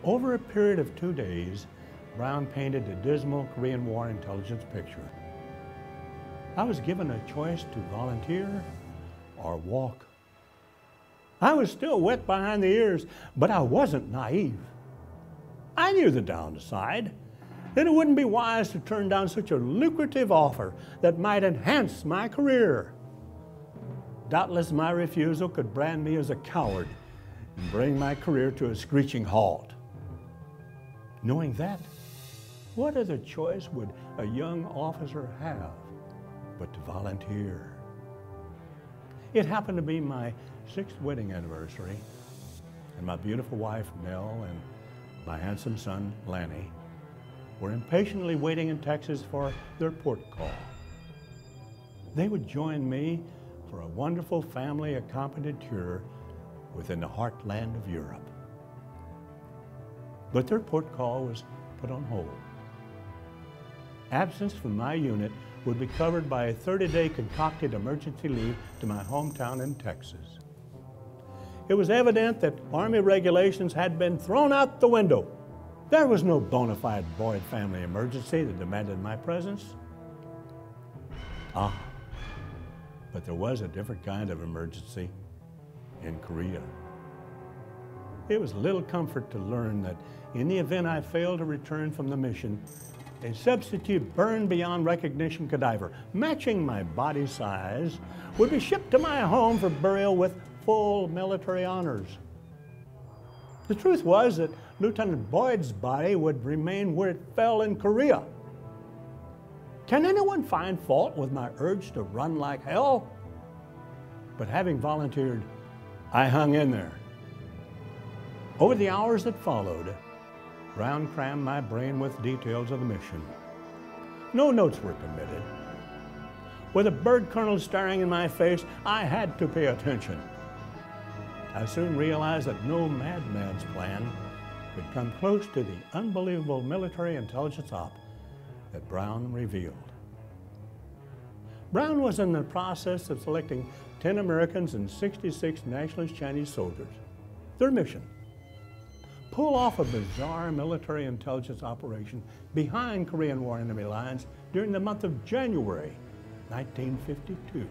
Over a period of 2 days, Brown painted a dismal Korean War intelligence picture. I was given a choice to volunteer or walk. I was still wet behind the ears, but I wasn't naive. I knew the downside, that it wouldn't be wise to turn down such a lucrative offer that might enhance my career. Doubtless my refusal could brand me as a coward and bring my career to a screeching halt. Knowing that, what other choice would a young officer have but to volunteer? It happened to be my 6th wedding anniversary, and my beautiful wife, Nell, and my handsome son, Lanny, were impatiently waiting in Texas for their port call. They would join me for a wonderful family-accompanied tour within the heartland of Europe. But their port call was put on hold. Absence from my unit would be covered by a 30-day concocted emergency leave to my hometown in Texas. It was evident that Army regulations had been thrown out the window. There was no bona fide Boyd family emergency that demanded my presence. But there was a different kind of emergency in Korea. It was little comfort to learn that in the event I failed to return from the mission, a substitute burned beyond recognition cadaver, matching my body size, would be shipped to my home for burial with full military honors. The truth was that Lieutenant Boyd's body would remain where it fell in Korea. Can anyone find fault with my urge to run like hell? But having volunteered, I hung in there. Over the hours that followed, Brown crammed my brain with details of the mission. No notes were permitted. With a bird colonel staring in my face, I had to pay attention. I soon realized that no madman's plan could come close to the unbelievable military intelligence op that Brown revealed. Brown was in the process of selecting 10 Americans and 66 nationalist Chinese soldiers. Their mission: pull off a bizarre military intelligence operation behind Korean War enemy lines during the month of January 1952.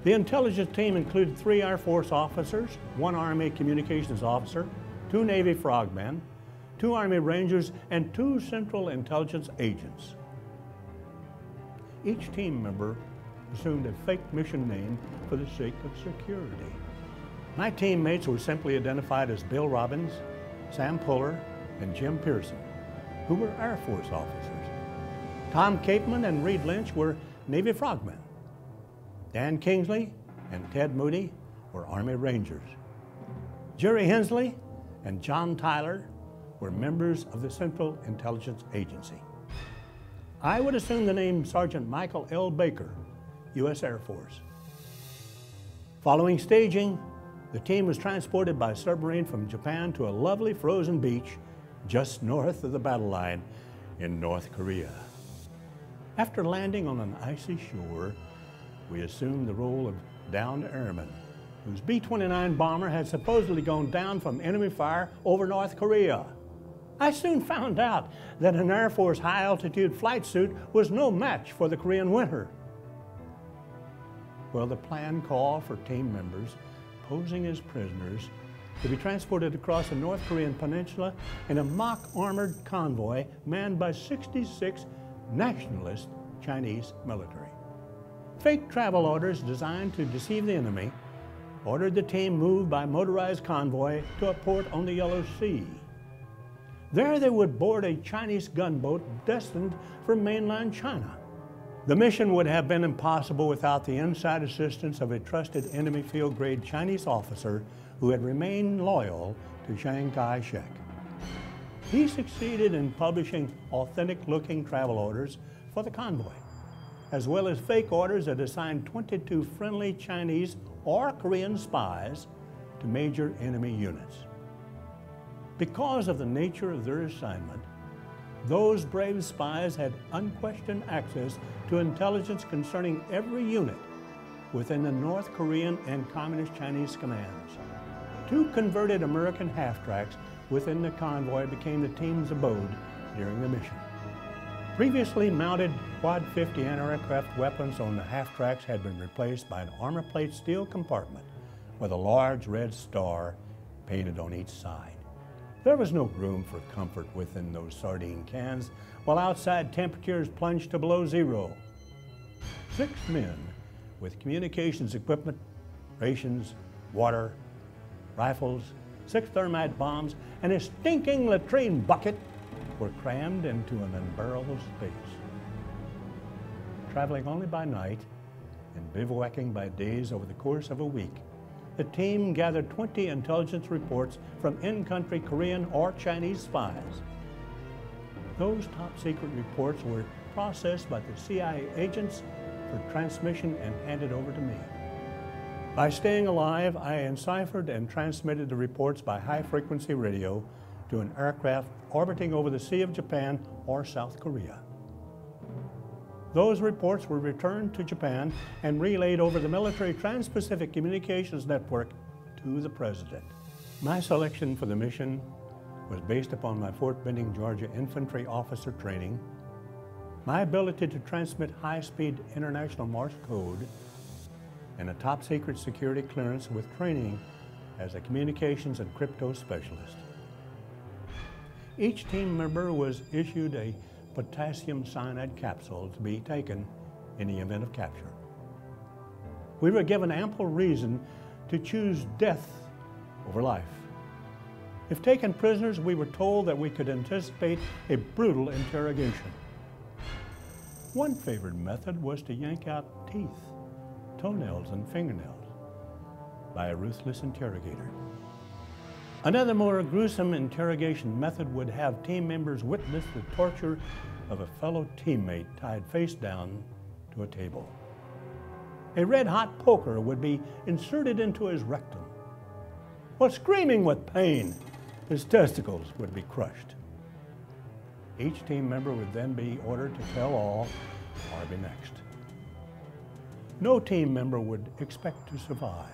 The intelligence team included 3 Air Force officers, 1 Army communications officer, 2 Navy Frogmen, 2 Army Rangers, and 2 Central Intelligence agents. Each team member assumed a fake mission name for the sake of security. My teammates were simply identified as Bill Robbins, Sam Puller, and Jim Pearson, who were Air Force officers. Tom Capeman and Reed Lynch were Navy Frogmen. Dan Kingsley and Ted Moody were Army Rangers. Jerry Hensley and John Tyler were members of the Central Intelligence Agency. I would assume the name Sergeant Michael L. Baker, U.S. Air Force. Following staging, the team was transported by submarine from Japan to a lovely frozen beach just north of the battle line in North Korea. After landing on an icy shore, we assumed the role of downed airmen, whose B-29 bomber had supposedly gone down from enemy fire over North Korea. I soon found out that an Air Force high-altitude flight suit was no match for the Korean winter. Well, the plan called for team members posing as prisoners to be transported across the North Korean peninsula in a mock armored convoy manned by 66 nationalist Chinese military. Fake travel orders designed to deceive the enemy ordered the team moved by motorized convoy to a port on the Yellow Sea. There they would board a Chinese gunboat destined for mainland China. The mission would have been impossible without the inside assistance of a trusted enemy field-grade Chinese officer who had remained loyal to Chiang Kai-shek. He succeeded in publishing authentic-looking travel orders for the convoy, as well as fake orders that assigned 22 friendly Chinese or Korean spies to major enemy units. Because of the nature of their assignment, those brave spies had unquestioned access to intelligence concerning every unit within the North Korean and Communist Chinese commands. 2 converted American half-tracks within the convoy became the team's abode during the mission. Previously mounted Quad 50 anti-aircraft weapons on the half tracks had been replaced by an armor plate steel compartment with a large red star painted on each side. There was no room for comfort within those sardine cans, while outside temperatures plunged to below zero. 6 men with communications equipment, rations, water, rifles, 6 thermite bombs, and a stinking latrine bucket were crammed into an unbearable space. Traveling only by night and bivouacking by days over the course of a week, the team gathered 20 intelligence reports from in-country Korean or Chinese spies. Those top-secret reports were processed by the CIA agents for transmission and handed over to me. By staying alive, I enciphered and transmitted the reports by high-frequency radio to an aircraft orbiting over the Sea of Japan or South Korea. Those reports were returned to Japan and relayed over the military Trans-Pacific Communications Network to the President. My selection for the mission was based upon my Fort Benning, Georgia infantry officer training, my ability to transmit high-speed international Morse code, and a top-secret security clearance with training as a communications and crypto specialist. Each team member was issued a potassium cyanide capsule to be taken in the event of capture. We were given ample reason to choose death over life. If taken prisoners, we were told that we could anticipate a brutal interrogation. One favored method was to yank out teeth, toenails, and fingernails by a ruthless interrogator. Another more gruesome interrogation method would have team members witness the torture of a fellow teammate tied face down to a table. A red-hot poker would be inserted into his rectum. While screaming with pain, his testicles would be crushed. Each team member would then be ordered to tell all or be next. No team member would expect to survive.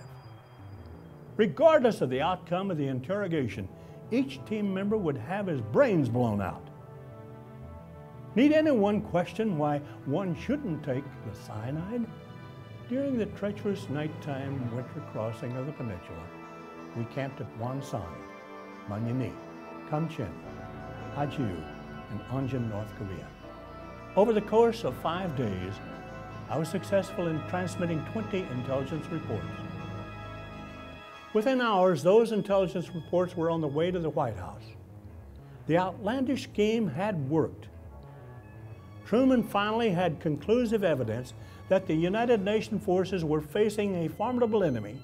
Regardless of the outcome of the interrogation, each team member would have his brains blown out. Need anyone question why one shouldn't take the cyanide? During the treacherous nighttime winter crossing of the peninsula, we camped at Wonsan, Manyani, Kamchin, Haju, and Onjin, North Korea. Over the course of 5 days, I was successful in transmitting 20 intelligence reports. Within hours, those intelligence reports were on the way to the White House. The outlandish scheme had worked. Truman finally had conclusive evidence that the United Nations forces were facing a formidable enemy,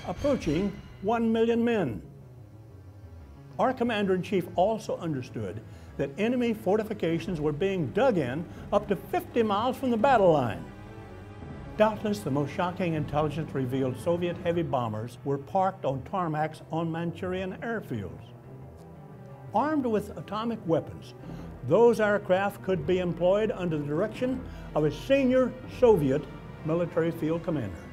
approaching 1 million men. Our commander-in-chief also understood that enemy fortifications were being dug in up to 50 miles from the battle line. Doubtless the most shocking intelligence revealed Soviet heavy bombers were parked on tarmacs on Manchurian airfields. Armed with atomic weapons, those aircraft could be employed under the direction of a senior Soviet military field commander.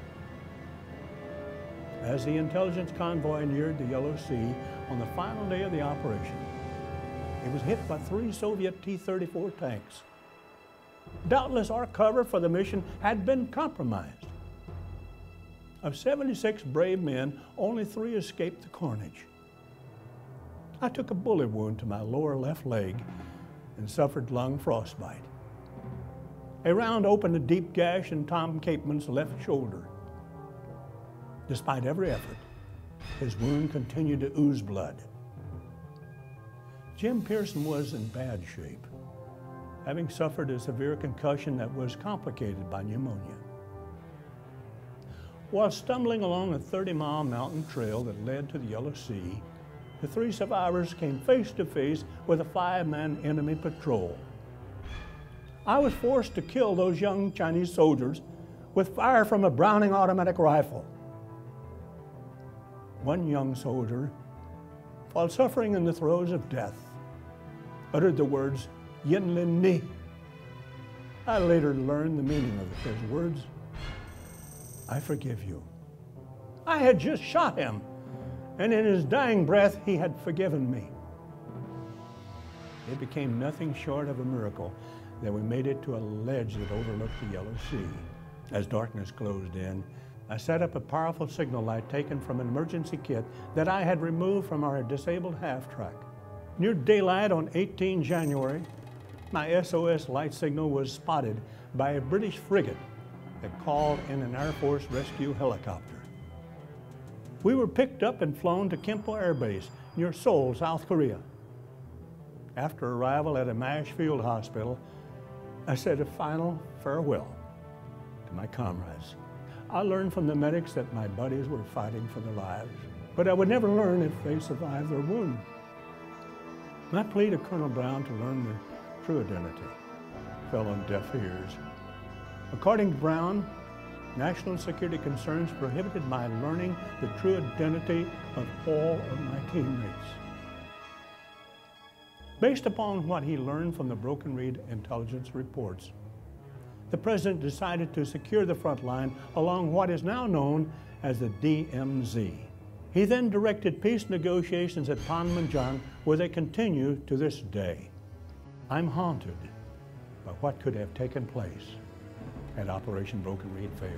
As the intelligence convoy neared the Yellow Sea on the final day of the operation, it was hit by 3 Soviet T-34 tanks. Doubtless our cover for the mission had been compromised. Of 76 brave men, only 3 escaped the carnage. I took a bullet wound to my lower left leg and suffered lung frostbite. A round opened a deep gash in Tom Capeman's left shoulder. Despite every effort, his wound continued to ooze blood. Jim Pearson was in bad shape, having suffered a severe concussion that was complicated by pneumonia. While stumbling along a 30-mile mountain trail that led to the Yellow Sea, the 3 survivors came face to face with a 5-man enemy patrol. I was forced to kill those young Chinese soldiers with fire from a Browning automatic rifle. One young soldier, while suffering in the throes of death, uttered the words, "Yin Lin Ni." I later learned the meaning of his words. I forgive you. I had just shot him, and in his dying breath, he had forgiven me. It became nothing short of a miracle that we made it to a ledge that overlooked the Yellow Sea. As darkness closed in, I set up a powerful signal light taken from an emergency kit that I had removed from our disabled half-track. Near daylight on 18 January, my SOS light signal was spotted by a British frigate that called in an Air Force rescue helicopter. We were picked up and flown to Kimpo Air Base near Seoul, South Korea. After arrival at a MASH field hospital, I said a final farewell to my comrades. I learned from the medics that my buddies were fighting for their lives, but I would never learn if they survived their wound. My plea to Colonel Brown to learn their true identity fell on deaf ears. According to Brown, national security concerns prohibited my learning the true identity of all of my teammates. Based upon what he learned from the broken reed intelligence reports, the President decided to secure the front line along what is now known as the DMZ. He then directed peace negotiations at Panmunjom, where they continue to this day. I'm haunted by what could have taken place had Operation Broken Reed failed.